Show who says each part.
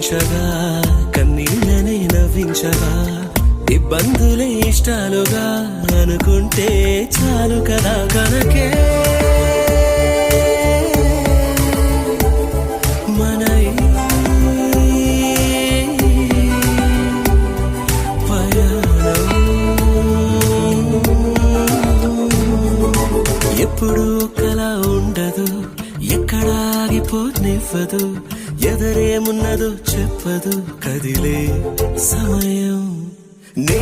Speaker 1: కవ్వించగా కన్నీళ్ళనే నవ్వించగా ఇబ్బందులే ఇష్టాలుగా అనుకుంటే చాలు కదా కనకే మన ఎప్పుడు ఒకలా ఉండదు ఎక్కడా ఆగిపోనివ్వదు ఎదరేమున్నదో చెప్పదు కదిలే సమయం నీ